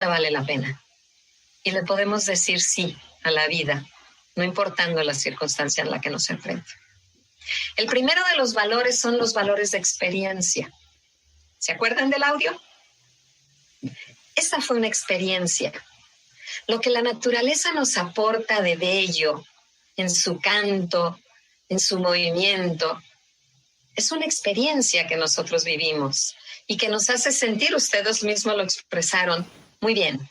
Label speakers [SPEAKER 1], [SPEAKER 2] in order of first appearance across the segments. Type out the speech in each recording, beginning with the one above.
[SPEAKER 1] vale la pena. Y le podemos decir sí a la vida, no importando la circunstancia en la que nos enfrenta. El primero de los valores son los valores de experiencia. ¿Se acuerdan del audio? Esta fue una experiencia. Lo que la naturaleza nos aporta de bello, en su canto, en su movimiento, es una experiencia que nosotros vivimos y que nos hace sentir, ustedes mismos lo expresaron, muy bien.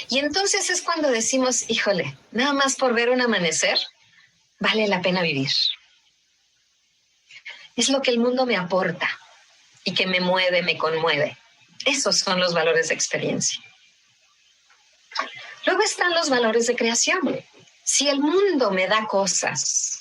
[SPEAKER 1] Y entonces es cuando decimos, híjole, nada más por ver un amanecer, vale la pena vivir. Es lo que el mundo me aporta y que me mueve, me conmueve. Esos son los valores de experiencia. Luego están los valores de creación. Si el mundo me da cosas,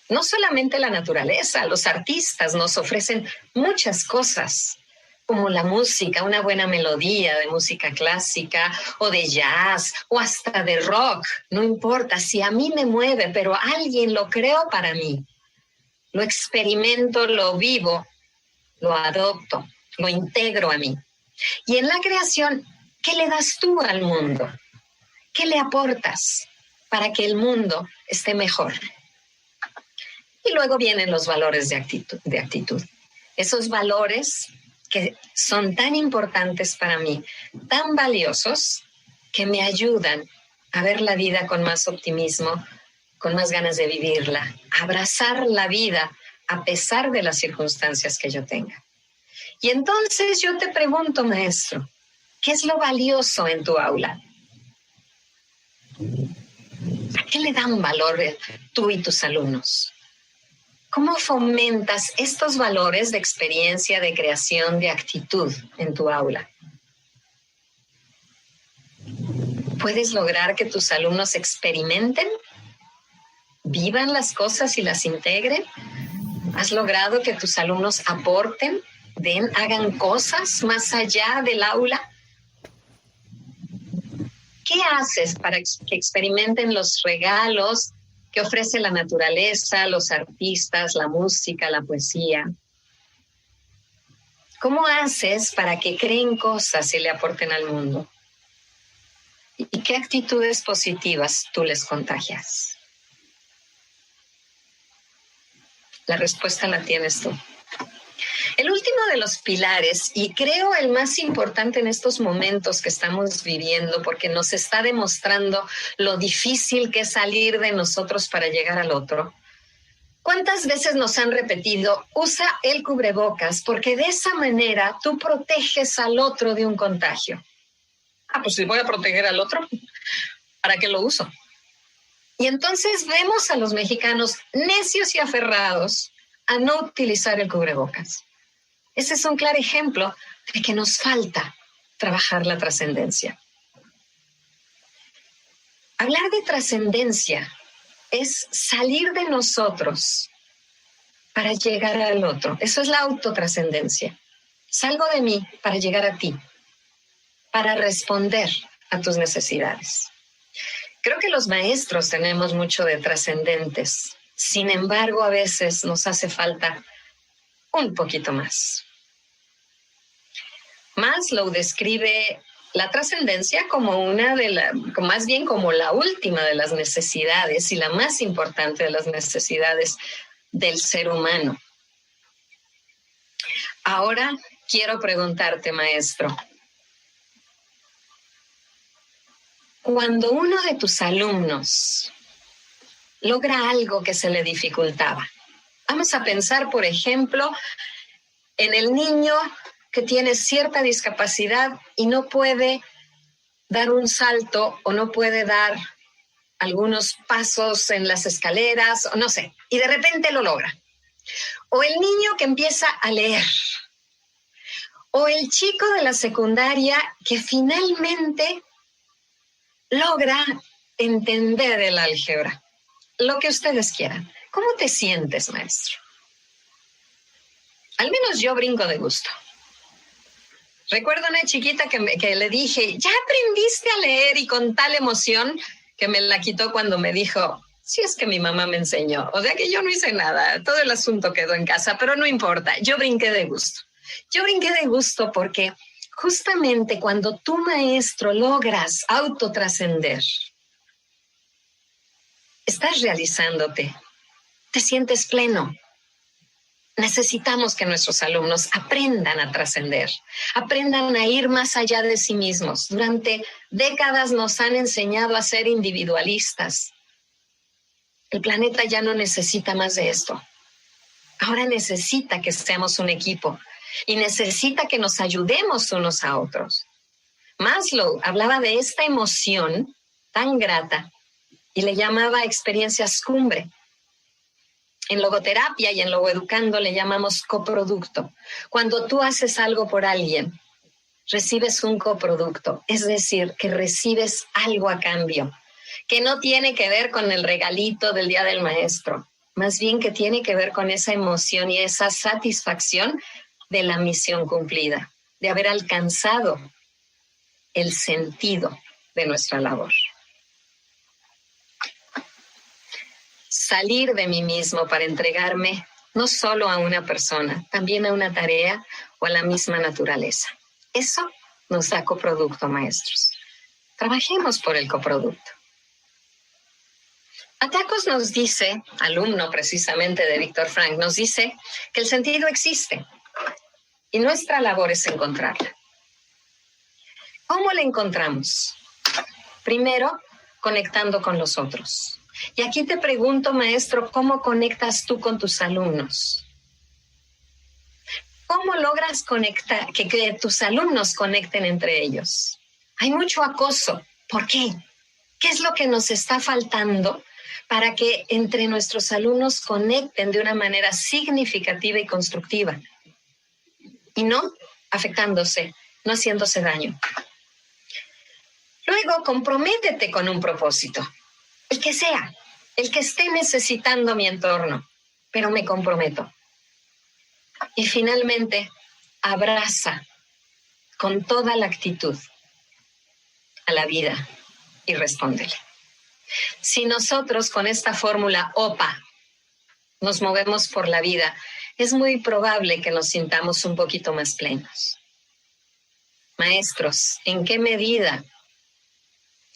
[SPEAKER 1] no solamente la naturaleza, los artistas nos ofrecen muchas cosas, como la música, una buena melodía de música clásica o de jazz o hasta de rock, no importa, si a mí me mueve, pero alguien lo creó para mí, lo experimento, lo vivo, lo adopto, lo integro a mí. Y en la creación, ¿qué le das tú al mundo? ¿Qué le aportas para que el mundo esté mejor? Y luego vienen los valores de actitud. Esos valores que son tan importantes para mí, tan valiosos, que me ayudan a ver la vida con más optimismo, con más ganas de vivirla, abrazar la vida a pesar de las circunstancias que yo tenga. Y entonces yo te pregunto, maestro, ¿qué es lo valioso en tu aula? ¿A qué le dan valor tú y tus alumnos? ¿Cómo fomentas estos valores de experiencia, de creación, de actitud en tu aula? ¿Puedes lograr que tus alumnos experimenten, vivan las cosas y las integren? ¿Has logrado que tus alumnos aporten, hagan cosas más allá del aula? ¿Qué haces para que experimenten los regalos que ofrece la naturaleza, los artistas, la música, la poesía? ¿Cómo haces para que creen cosas y le aporten al mundo? ¿Y qué actitudes positivas tú les contagias? La respuesta la tienes tú. El último de los pilares, y creo el más importante en estos momentos que estamos viviendo, porque nos está demostrando lo difícil que es salir de nosotros para llegar al otro. ¿Cuántas veces nos han repetido, usa el cubrebocas, porque de esa manera tú proteges al otro de un contagio? Pues si voy a proteger al otro, ¿para qué lo uso? Y entonces vemos a los mexicanos necios y aferrados a no utilizar el cubrebocas. Ese es un claro ejemplo de que nos falta trabajar la trascendencia. Hablar de trascendencia es salir de nosotros para llegar al otro. Eso es la autotrascendencia. Salgo de mí para llegar a ti, para responder a tus necesidades. Creo que los maestros tenemos mucho de trascendentes. Sin embargo, a veces nos hace falta un poquito más. Maslow describe la trascendencia como más bien como la última de las necesidades y la más importante de las necesidades del ser humano. Ahora quiero preguntarte, maestro, cuando uno de tus alumnos logra algo que se le dificultaba, vamos a pensar, por ejemplo, en el niño que tiene cierta discapacidad y no puede dar un salto o no puede dar algunos pasos en las escaleras, o no sé, y de repente lo logra. O el niño que empieza a leer. O el chico de la secundaria que finalmente logra entender el álgebra. Lo que ustedes quieran. ¿Cómo te sientes, maestro? Al menos yo brinco de gusto. Recuerdo una chiquita que le dije, ¿ya aprendiste a leer? Y con tal emoción que me la quitó cuando me dijo, sí, es que mi mamá me enseñó. O sea que yo no hice nada, todo el asunto quedó en casa, pero no importa, yo brinqué de gusto. Yo brinqué de gusto porque justamente cuando tú, maestro, logras autotrascender, estás realizándote, te sientes pleno. Necesitamos que nuestros alumnos aprendan a trascender, aprendan a ir más allá de sí mismos. Durante décadas nos han enseñado a ser individualistas. El planeta ya no necesita más de esto. Ahora necesita que seamos un equipo y necesita que nos ayudemos unos a otros. Maslow hablaba de esta emoción tan grata y le llamaba experiencias cumbre. En logoterapia y en logoeducando le llamamos coproducto. Cuando tú haces algo por alguien, recibes un coproducto, es decir, que recibes algo a cambio, que no tiene que ver con el regalito del Día del Maestro, más bien que tiene que ver con esa emoción y esa satisfacción de la misión cumplida, de haber alcanzado el sentido de nuestra labor. Salir de mí mismo para entregarme no solo a una persona, también a una tarea o a la misma naturaleza. Eso nos da coproducto, maestros. Trabajemos por el coproducto. Atacos nos dice, alumno precisamente de Víctor Frank, nos dice que el sentido existe y nuestra labor es encontrarla. ¿Cómo la encontramos? Primero, conectando con los otros. Y aquí te pregunto, maestro, ¿cómo conectas tú con tus alumnos? ¿Cómo logras conectar, que tus alumnos conecten entre ellos? Hay mucho acoso. ¿Por qué? ¿Qué es lo que nos está faltando para que entre nuestros alumnos conecten de una manera significativa y constructiva? Y no afectándose, no haciéndose daño. Luego, comprométete con un propósito. El que sea, el que esté necesitando mi entorno, pero me comprometo. Y finalmente, abraza con toda la actitud a la vida y respóndele. Si nosotros con esta fórmula OPA nos movemos por la vida, es muy probable que nos sintamos un poquito más plenos. Maestros, ¿en qué medida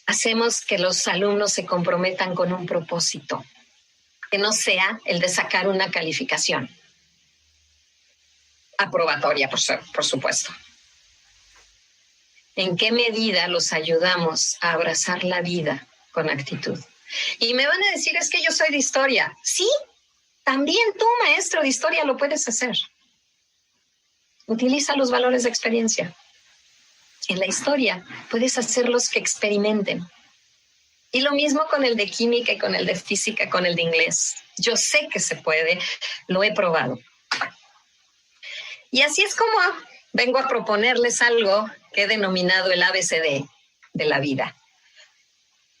[SPEAKER 1] hacemos que los alumnos se comprometan con un propósito, que no sea el de sacar una calificación aprobatoria, por supuesto? ¿En qué medida los ayudamos a abrazar la vida con actitud? Y me van a decir, es que yo soy de historia. Sí, también tú, maestro de historia, lo puedes hacer. Utiliza los valores de experiencia. En la historia puedes hacerlos que experimenten. Y lo mismo con el de química y con el de física, con el de inglés. Yo sé que se puede, lo he probado. Y así es como vengo a proponerles algo que he denominado el ABCD de la vida.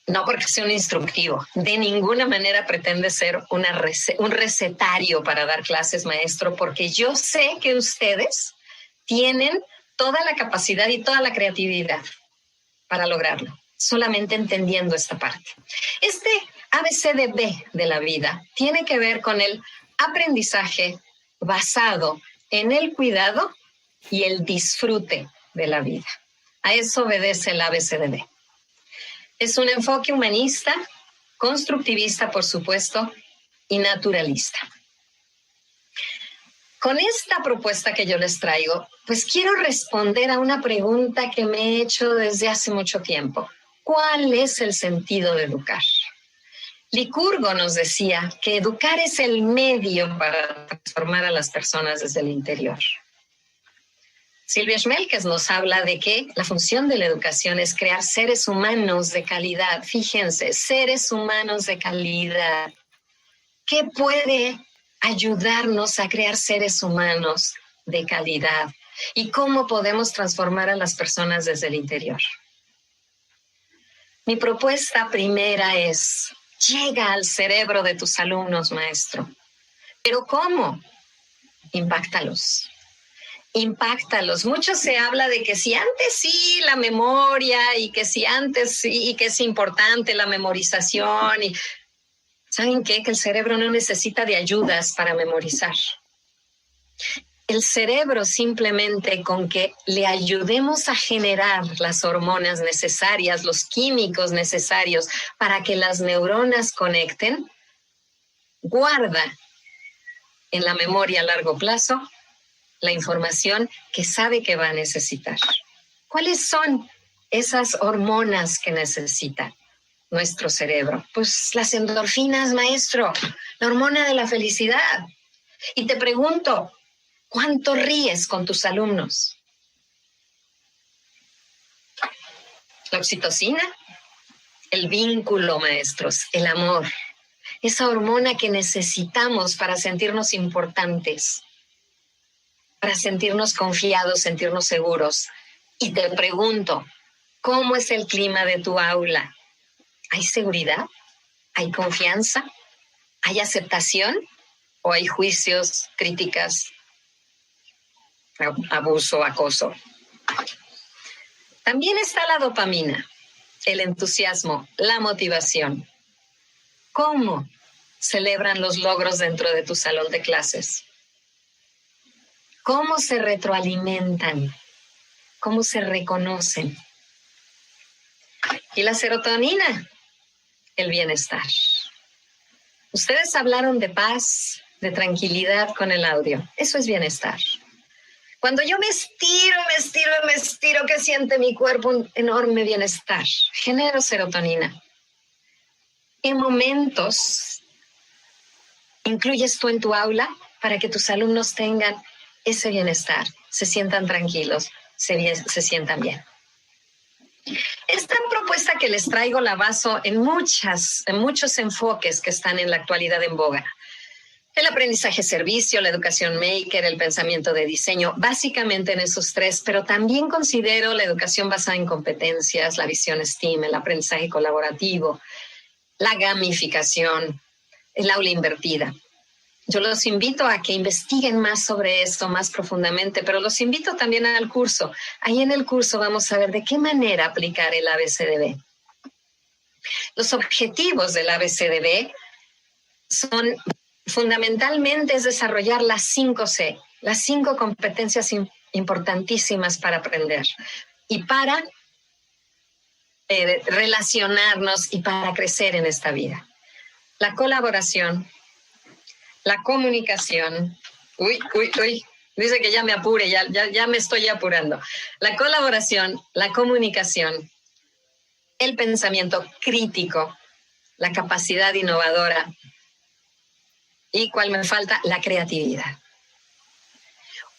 [SPEAKER 1] No porque sea un instructivo, de ninguna manera pretende ser un recetario para dar clases, maestro, porque yo sé que ustedes tienen toda la capacidad y toda la creatividad para lograrlo, solamente entendiendo esta parte. Este ABCDB de la vida tiene que ver con el aprendizaje basado en el cuidado y el disfrute de la vida. A eso obedece el ABCDB. Es un enfoque humanista, constructivista, por supuesto, y naturalista. Con esta propuesta que yo les traigo, pues quiero responder a una pregunta que me he hecho desde hace mucho tiempo. ¿Cuál es el sentido de educar? Licurgo nos decía que educar es el medio para transformar a las personas desde el interior. Silvia Schmelkes nos habla de que la función de la educación es crear seres humanos de calidad. Fíjense, seres humanos de calidad. ¿Qué puede ayudarnos a crear seres humanos de calidad? ¿Y cómo podemos transformar a las personas desde el interior? Mi propuesta primera es: llega al cerebro de tus alumnos, maestro. ¿Pero cómo? Impáctalos. Impáctalos. Mucho se habla de que si antes sí la memoria y que si antes sí y que es importante la memorización. Y ¿saben qué? Que el cerebro no necesita de ayudas para memorizar. El cerebro, simplemente con que le ayudemos a generar las hormonas necesarias, los químicos necesarios para que las neuronas conecten, guarda en la memoria a largo plazo la información que sabe que va a necesitar. ¿Cuáles son esas hormonas que necesita nuestro cerebro? Pues las endorfinas, maestro, la hormona de la felicidad. Y te pregunto, ¿cuánto ríes con tus alumnos? La oxitocina, el vínculo, maestros, el amor, esa hormona que necesitamos para sentirnos importantes, para sentirnos confiados, sentirnos seguros. Y te pregunto, ¿cómo es el clima de tu aula? ¿Hay seguridad? ¿Hay confianza? ¿Hay aceptación? ¿O hay juicios, críticas, abuso, acoso? También está la dopamina, el entusiasmo, la motivación. ¿Cómo celebran los logros dentro de tu salón de clases? ¿Cómo se retroalimentan? ¿Cómo se reconocen? Y la serotonina, el bienestar. Ustedes hablaron de paz, de tranquilidad con el audio. Eso es bienestar. Cuando yo me estiro, ¿qué siente mi cuerpo? Un enorme bienestar. Genero serotonina. ¿Qué momentos incluyes tú en tu aula para que tus alumnos tengan ese bienestar, se sientan tranquilos, se sientan bien? Esta propuesta que les traigo la baso en muchos enfoques que están en la actualidad en boga. El aprendizaje servicio, la educación maker, el pensamiento de diseño, básicamente en esos tres, pero también considero la educación basada en competencias, la visión STEAM, el aprendizaje colaborativo, la gamificación, el aula invertida. Yo los invito a que investiguen más sobre esto, más profundamente, pero los invito también al curso. Ahí en el curso vamos a ver de qué manera aplicar el ABCDB. Los objetivos del ABCDB son fundamentalmente es desarrollar las 5C, las 5 competencias importantísimas para aprender y para relacionarnos y para crecer en esta vida. La colaboración, la comunicación. Dice que ya me apure, ya me estoy apurando. La colaboración, la comunicación, el pensamiento crítico, la capacidad innovadora y, ¿cuál me falta? La creatividad.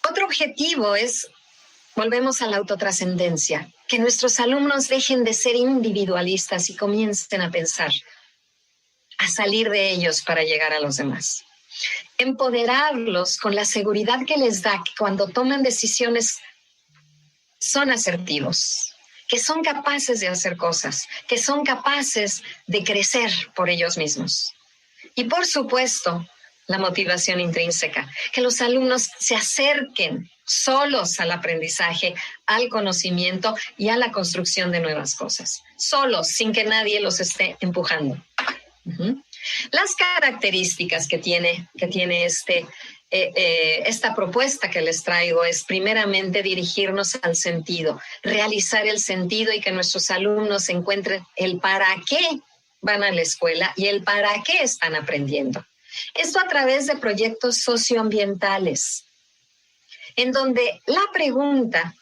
[SPEAKER 1] Otro objetivo es, volvemos a la autotrascendencia, que nuestros alumnos dejen de ser individualistas y comiencen a pensar, a salir de ellos para llegar a los demás. Empoderarlos con la seguridad que les da que cuando toman decisiones son asertivos, que son capaces de hacer cosas, que son capaces de crecer por ellos mismos. Y por supuesto, la motivación intrínseca, que los alumnos se acerquen solos al aprendizaje, al conocimiento y a la construcción de nuevas cosas, solos, sin que nadie los esté empujando. Las características que tiene esta propuesta que les traigo es primeramente dirigirnos al sentido, realizar el sentido y que nuestros alumnos encuentren el para qué van a la escuela y el para qué están aprendiendo. Esto a través de proyectos socioambientales, en donde la pregunta,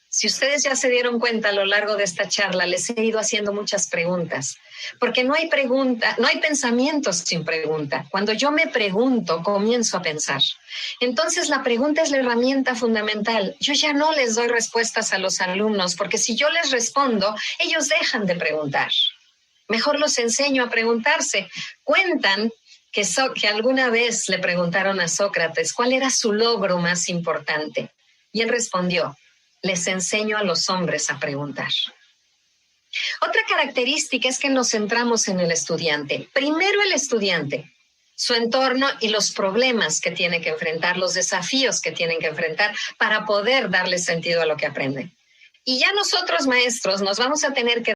[SPEAKER 1] si ustedes ya se dieron cuenta a lo largo de esta charla, les he ido haciendo muchas preguntas, porque no hay pensamientos sin pregunta. Cuando yo me pregunto, comienzo a pensar. Entonces la pregunta es la herramienta fundamental. Yo ya no les doy respuestas a los alumnos, porque si yo les respondo, ellos dejan de preguntar. Mejor los enseño a preguntarse. Cuentan que alguna vez le preguntaron a Sócrates cuál era su logro más importante. Y él respondió: les enseño a los hombres a preguntar. Otra característica es que nos centramos en el estudiante. Primero el estudiante, su entorno y los problemas que tiene que enfrentar, los desafíos que tienen que enfrentar para poder darle sentido a lo que aprenden. Y ya nosotros, maestros, nos vamos a tener que